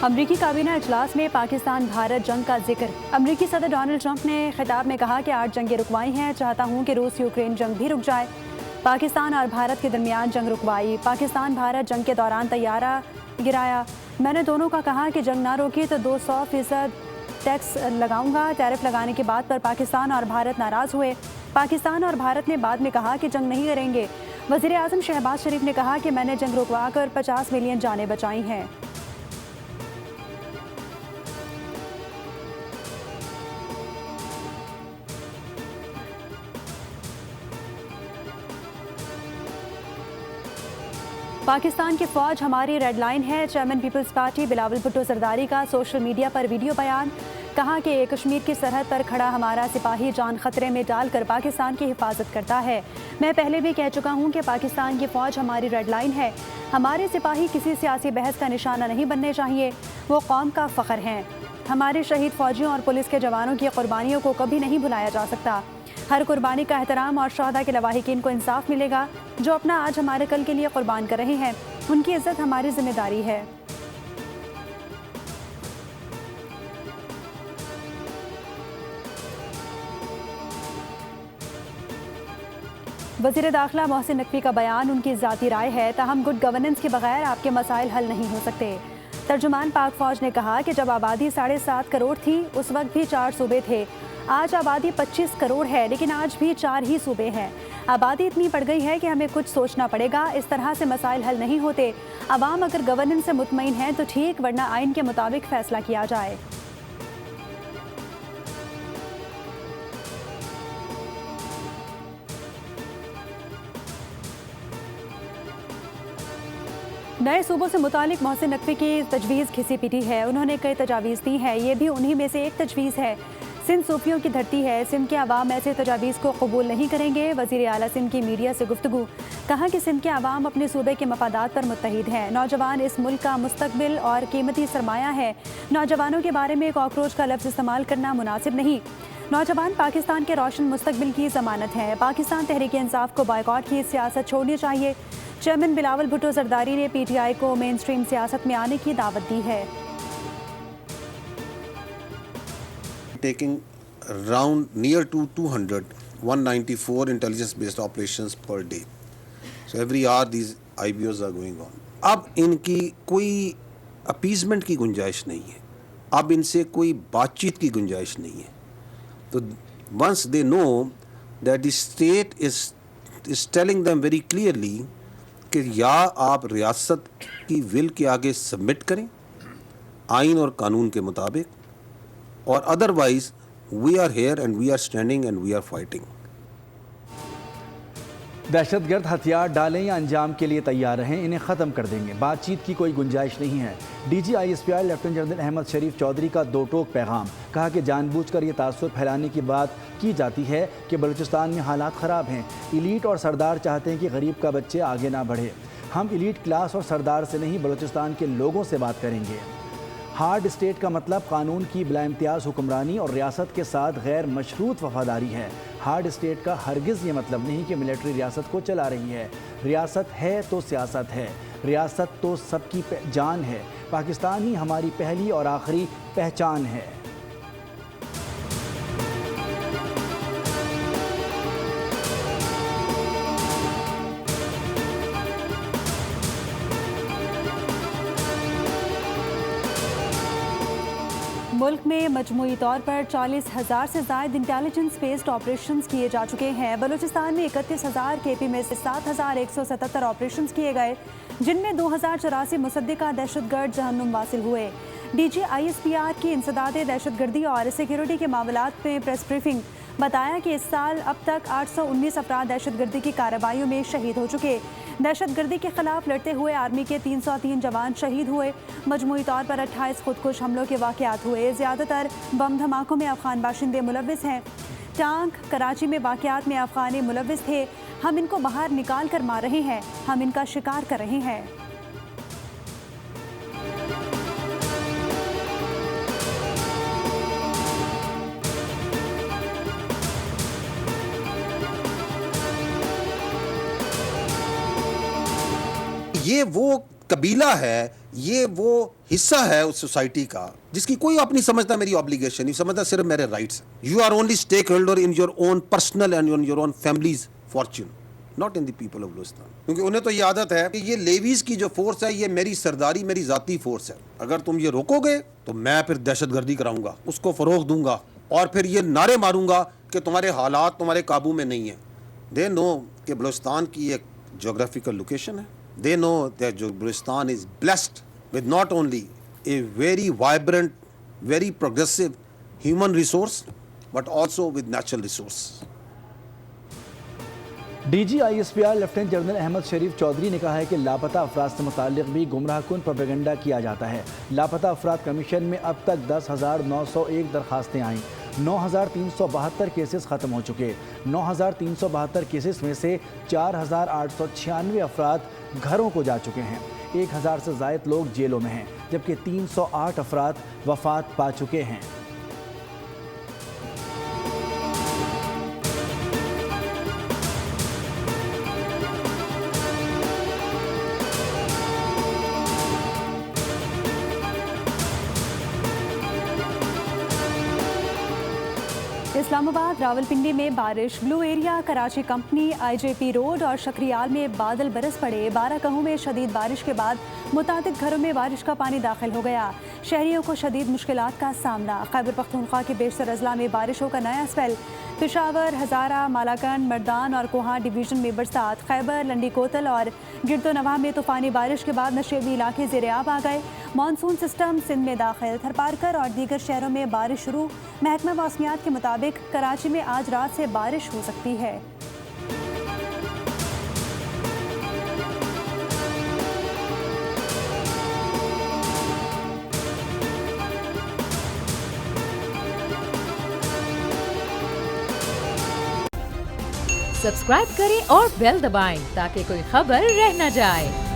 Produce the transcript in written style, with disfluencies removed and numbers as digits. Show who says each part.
Speaker 1: अमरीकी काबीना इजलास में पाकिस्तान भारत जंग का जिक्र। अमरीकी सदर डोनाल्ड ट्रंप ने खिताब में कहा कि 8 जंगें रुकवाई हैं, चाहता हूं कि रूस यूक्रेन जंग भी रुक जाए। पाकिस्तान और भारत के दरमियान जंग रुकवाई। पाकिस्तान भारत जंग के दौरान तैयारा गिराया। मैंने दोनों का कहा कि जंग ना रोकी तो 200% टैक्स लगाऊंगा। टैरिफ लगाने की बात पर पाकिस्तान और भारत नाराज हुए। पाकिस्तान और भारत ने बाद में कहा कि जंग नहीं करेंगे। वज़ीर आज़म शहबाज शरीफ ने कहा कि मैंने जंग रुकवा कर 50 मिलियन जानें बचाई हैं। पाकिस्तान की फौज हमारी रेड लाइन है। चेयरमैन पीपल्स पार्टी बिलावल भुट्टो जरदारी का सोशल मीडिया पर वीडियो बयान। कहा कि कश्मीर की सरहद पर खड़ा हमारा सिपाही जान खतरे में डालकर पाकिस्तान की हिफाजत करता है। मैं पहले भी कह चुका हूं कि पाकिस्तान की फौज हमारी रेड लाइन है। हमारे सिपाही किसी सियासी बहस का निशाना नहीं बनने चाहिए। वो कौम का फ़ख्र हैं। हमारे शहीद फौजियों और पुलिस के जवानों की कुर्बानियों को कभी नहीं भुलाया जा सकता। हर कुर्बानी का एहतराम और शहदा के लवाहिकीन को इंसाफ मिलेगा। जो अपना आज हमारे कल के लिए कुर्बान कर रहे हैं, उनकी इज्जत हमारी जिम्मेदारी है। वज़ीर दाखिला मोहसिन नकवी का बयान उनकी ज़ाती राय है, ताहम गुड गवर्नेंस के बगैर आपके मसाइल हल नहीं हो सकते। तर्जुमान पाक फौज ने कहा कि जब आबादी 7.5 करोड़ थी उस वक्त भी 4 सूबे थे। आज आबादी 25 करोड़ है, लेकिन आज भी 4 ही सूबे हैं। आबादी इतनी बढ़ गई है कि हमें कुछ सोचना पड़ेगा। इस तरह से मसाइल हल नहीं होते। अवाम अगर गवर्नेंस से मुतमईन है तो ठीक, वरना आइन के मुताबिक फैसला किया जाए। नए सूबों से मुतालिक मोहसिन नकवी की तजवीज़ घिसी पिटी है। उन्होंने कई तजावीज़ दी हैं, ये भी उन्हीं में से एक तजवीज़ है। सिंध सूफियों की धरती है। सिंध के अवाम ऐसे तजावीज़ को कबूल नहीं करेंगे। वज़ीर आला सिंध की मीडिया से गुफ्तगू। कहा कि सिंध के अवाम अपने सूबे के मफादात पर मुत्तहिद हैं। नौजवान इस मुल्क का मुस्तकबिल और कीमती सरमाया है। नौजवानों के बारे में कॉकरोच का लफ्ज़ इस्तेमाल करना मुनासिब नहीं। नौजवान पाकिस्तान के रोशन मुस्तकबिल की ज़मानत है। पाकिस्तान तहरीक इंसाफ को बॉयकॉट की सियासत छोड़नी चाहिए। चेयरमैन बिलावल भुट्टो जरदारी ने PTI को मेन स्ट्रीम सियासत में आने की दावत दी है।
Speaker 2: Taking around near to 194 intelligence-based operations per day. So every hour these IBOs are going on. अब इनकी कोई अपीजमेंट की गुंजाइश नहीं है। अब इनसे कोई बातचीत की गुंजाइश नहीं है। तो once they know that the state is telling them very clearly कि या आप रियासत की विल के आगे सबमिट करें आइन और कानून के मुताबिक, और otherwise we are here and we are standing and we are fighting.
Speaker 3: दहशतगर्द हथियार डालें या अंजाम के लिए तैयार रहें, इन्हें ख़त्म कर देंगे। बातचीत की कोई गुंजाइश नहीं है। DG ISPI lieutenant general Ahmed Sharif Chaudhry का दो टोक पैगाम। कहा कि जानबूझकर ये तासुर फैलाने की बात की जाती है कि बलूचिस्तान में हालात ख़राब हैं। इलीट और सरदार चाहते हैं कि गरीब का बच्चे आगे ना बढ़े। हम इलीट क्लास और सरदार से नहीं, बलूचिस्तान के लोगों से बात करेंगे। हार्ड स्टेट का मतलब कानून की बिला इम्तियाज़ हुक्मरानी और रियासत के साथ गैर मशरूत वफादारी है। हार्ड स्टेट का हरगिज़ ये मतलब नहीं कि मिलिट्री रियासत को चला रही है। रियासत है तो सियासत है, रियासत तो सबकी जान है। पाकिस्तान ही हमारी पहली और आखिरी पहचान है।
Speaker 1: मुल्क में मजमूई तौर पर 40,000 से ज़ायद इंटेलिजेंस बेस्ड ऑपरेशंस किए जा चुके हैं। बलूचिस्तान में 31,000, KP में से 7,177 ऑपरेशंस किए गए, जिनमें 2,084 मुसद्दिका दहशतगर्द जहन्नुम वासिल हुए। DG ISPR की इंसदादे दहशतगर्दी और सिक्योरिटी के मामलात में प्रेस ब्रीफिंग बताया कि इस साल अब तक 819 अफराद दहशतगर्दी की कार्रवाइयों में शहीद हो चुके। दहशतगर्दी के खिलाफ लड़ते हुए आर्मी के 303 जवान शहीद हुए। मजमूई तौर पर 28 खुदकुश हमलों के वाक़यात हुए। ज़्यादातर बम धमाकों में अफ़गान बाशिंदे मुलव्विस हैं। टांग कराची में वाक़यात में अफ़गानी मुलव्विस थे। हम इनको बाहर निकाल कर मार रहे हैं, हम इनका शिकार कर रहे हैं।
Speaker 2: ये वो कबीला है ये वो हिस्सा है उस सोसाइटी का जिसकी कोई आप नहीं समझता मेरी ऑब्लिगेशन, नहीं समझता सिर्फ मेरे rights. You are only stakeholder in your own personal and your own families fortune, not in the people of Balochistan. क्योंकि उन्हें तो ये आदत है कि ये लेवीज की जो फोर्स है ये मेरी सरदारी, मेरी जाती फोर्स है। अगर तुम ये रोकोगे तो मैं फिर दहशतगर्दी कराऊंगा, उसको फरोग दूंगा और फिर ये नारे मारूंगा कि तुम्हारे हालात तुम्हारे काबू में नहीं है। दे नो कि बलूचिस्तान की एक जोग्राफिकल लोकेशन है। They know that Bluchistan is blessed with not only a very vibrant, very progressive human resource, but also with natural resource.
Speaker 3: DG ISPR lieutenant general Ahmed Sharif Chaudhry ने कहा है कि लापता अफराद से मुताल्लिक भी गुमराहकुन प्रोपेगेंडा किया जाता है। लापता अफराद कमीशन में अब तक 10,901 दरखास्तें आईं, 9,372 केसेस ख़त्म हो चुके। 9,372 केसेस में से 4,896 अफराद घरों को जा चुके हैं। 1,000 से ज़ायद लोग जेलों में हैं, जबकि 308 अफराद वफ़ात पा चुके हैं।
Speaker 1: इस्लामाबाद रावलपिंडी में बारिश, blue area, Karachi company, IJP road और शक्रियाल में बादल बरस पड़े। 12 कहूँ में शदीद बारिश के बाद मुतादिद घरों में बारिश का पानी दाखिल हो गया। शहरियों को शदीद मुश्किलात का सामना। खैबर पख्तूनख्वा के बेशतर अजला में बारिशों का नया स्पेल। पेशावर, हज़ारा, मालाकंड, मर्दान और कोहां डिवीज़न में बरसात। खैबर, लंडी कोतल और गिरदोनवा में तूफ़ानी बारिश के बाद नशेबी इलाके ज़ेर-ए-आब आ गए। मानसून सिस्टम सिंध में दाखिल। थरपारकर और दीगर शहरों में बारिश शुरू। महकमा मौसमियात के मुताबिक कराची में आज रात से बारिश हो सकती है।
Speaker 4: सब्सक्राइब करें और बेल दबाएं ताकि कोई खबर रह न जाए।